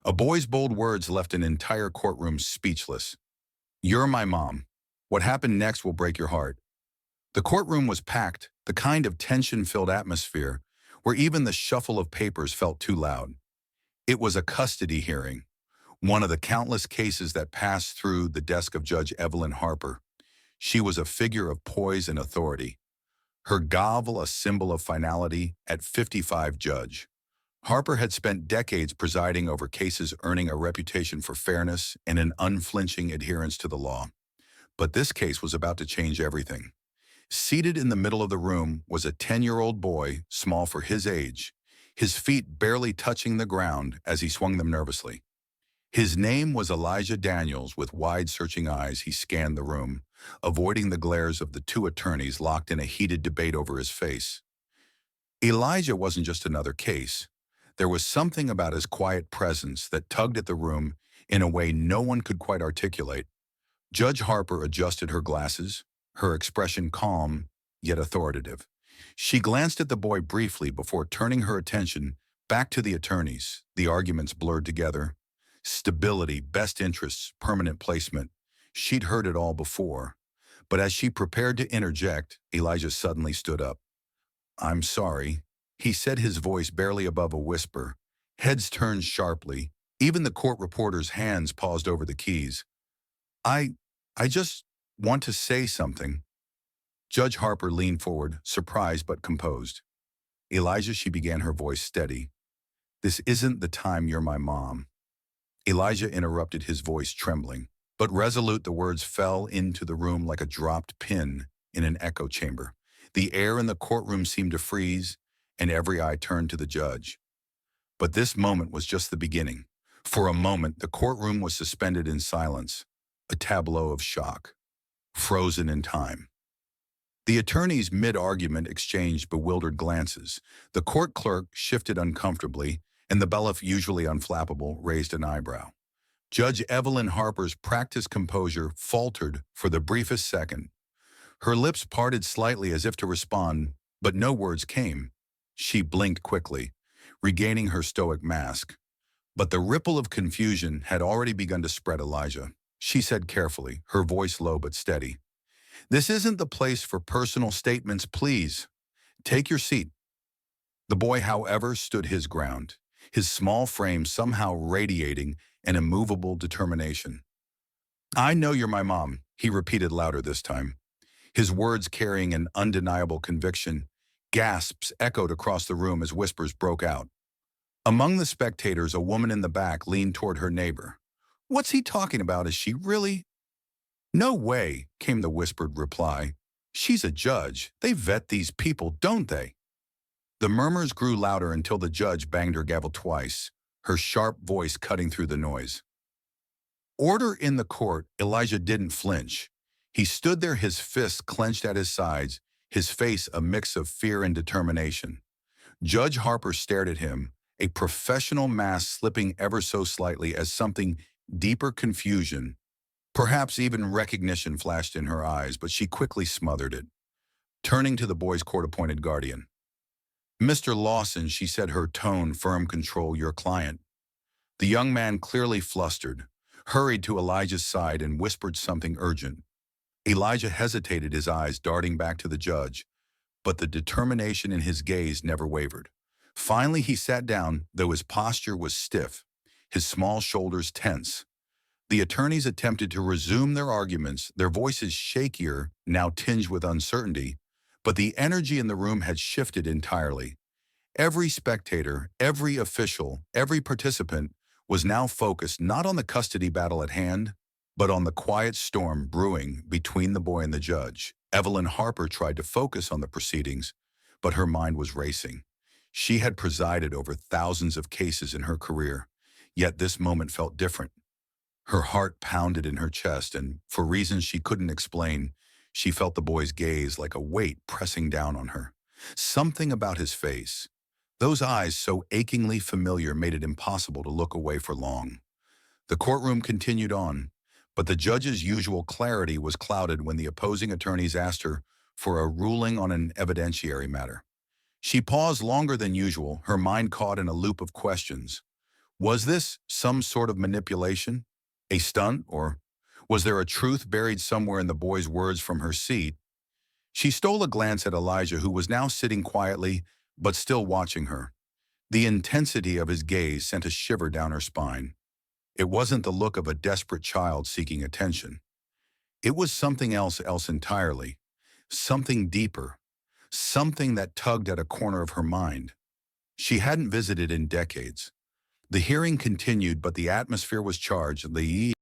A boy's bold words left an entire courtroom speechless. "You're my mom. What happened next will break your heart." The courtroom was packed, the kind of tension-filled atmosphere where even the shuffle of papers felt too loud. It was a custody hearing, one of the countless cases that passed through the desk of Judge Evelyn Harper. She was a figure of poise and authority, her gavel a symbol of finality at 55 judge. Harper had spent decades presiding over cases, earning a reputation for fairness and an unflinching adherence to the law. But this case was about to change everything. Seated in the middle of the room was a 10-year-old boy, small for his age, his feet barely touching the ground as he swung them nervously. His name was Elijah Daniels. With wide, searching eyes, he scanned the room, avoiding the glares of the two attorneys locked in a heated debate over his face. Elijah wasn't just another case. There was something about his quiet presence that tugged at the room in a way no one could quite articulate. Judge Harper adjusted her glasses, her expression calm, yet authoritative. She glanced at the boy briefly before turning her attention back to the attorneys. The arguments blurred together. Stability, best interests, permanent placement. She'd heard it all before. But as she prepared to interject, Elijah suddenly stood up. "I'm sorry," he said, his voice barely above a whisper. Heads turned sharply. Even the court reporter's hands paused over the keys. I just want to say something." Judge Harper leaned forward, surprised but composed. "Elijah," she began, her voice steady. "This isn't the time. You're my mom." Elijah interrupted, his voice trembling. But resolute, the words fell into the room like a dropped pin in an echo chamber. The air in the courtroom seemed to freeze, and every eye turned to the judge. But this moment was just the beginning. For a moment, the courtroom was suspended in silence, a tableau of shock, frozen in time. The attorneys, mid-argument, exchanged bewildered glances. The court clerk shifted uncomfortably, and the bailiff, usually unflappable, raised an eyebrow. Judge Evelyn Harper's practiced composure faltered for the briefest second. Her lips parted slightly as if to respond, but no words came. She blinked quickly, regaining her stoic mask. But the ripple of confusion had already begun to spread. "Elijah," she said carefully, her voice low but steady. "This isn't the place for personal statements. Please, take your seat." The boy, however, stood his ground, his small frame somehow radiating an immovable determination. "I know you're my mom," he repeated louder this time, his words carrying an undeniable conviction. Gasps echoed across the room as whispers broke out. Among the spectators, a woman in the back leaned toward her neighbor. "What's he talking about? Is she really?" "No way," came the whispered reply. "She's a judge. They vet these people, don't they?" The murmurs grew louder until the judge banged her gavel twice, her sharp voice cutting through the noise. "Order in the court." Elijah didn't flinch. He stood there, his fists clenched at his sides, his face a mix of fear and determination. Judge Harper stared at him, a professional mask slipping ever so slightly as something deeper, confusion, perhaps even recognition, flashed in her eyes, but she quickly smothered it. Turning to the boy's court-appointed guardian. "Mr. Lawson," she said, her tone firm, "control your client." The young man, clearly flustered, hurried to Elijah's side and whispered something urgent. Elijah hesitated, his eyes darting back to the judge, but the determination in his gaze never wavered. Finally, he sat down, though his posture was stiff, his small shoulders tense. The attorneys attempted to resume their arguments, their voices shakier, now tinged with uncertainty, but the energy in the room had shifted entirely. Every spectator, every official, every participant was now focused not on the custody battle at hand, but on the quiet storm brewing between the boy and the judge. Evelyn Harper tried to focus on the proceedings, but her mind was racing. She had presided over thousands of cases in her career, yet this moment felt different. Her heart pounded in her chest, and for reasons she couldn't explain, she felt the boy's gaze like a weight pressing down on her. Something about his face, those eyes so achingly familiar, made it impossible to look away for long. The courtroom continued on, but the judge's usual clarity was clouded when the opposing attorneys asked her for a ruling on an evidentiary matter. She paused longer than usual, her mind caught in a loop of questions. Was this some sort of manipulation? A stunt? Or was there a truth buried somewhere in the boy's words from her seat? She stole a glance at Elijah, who was now sitting quietly, but still watching her. The intensity of his gaze sent a shiver down her spine. It wasn't the look of a desperate child seeking attention. It was something else entirely. Something deeper. Something that tugged at a corner of her mind. She hadn't visited in decades. The hearing continued, but the atmosphere was charged. The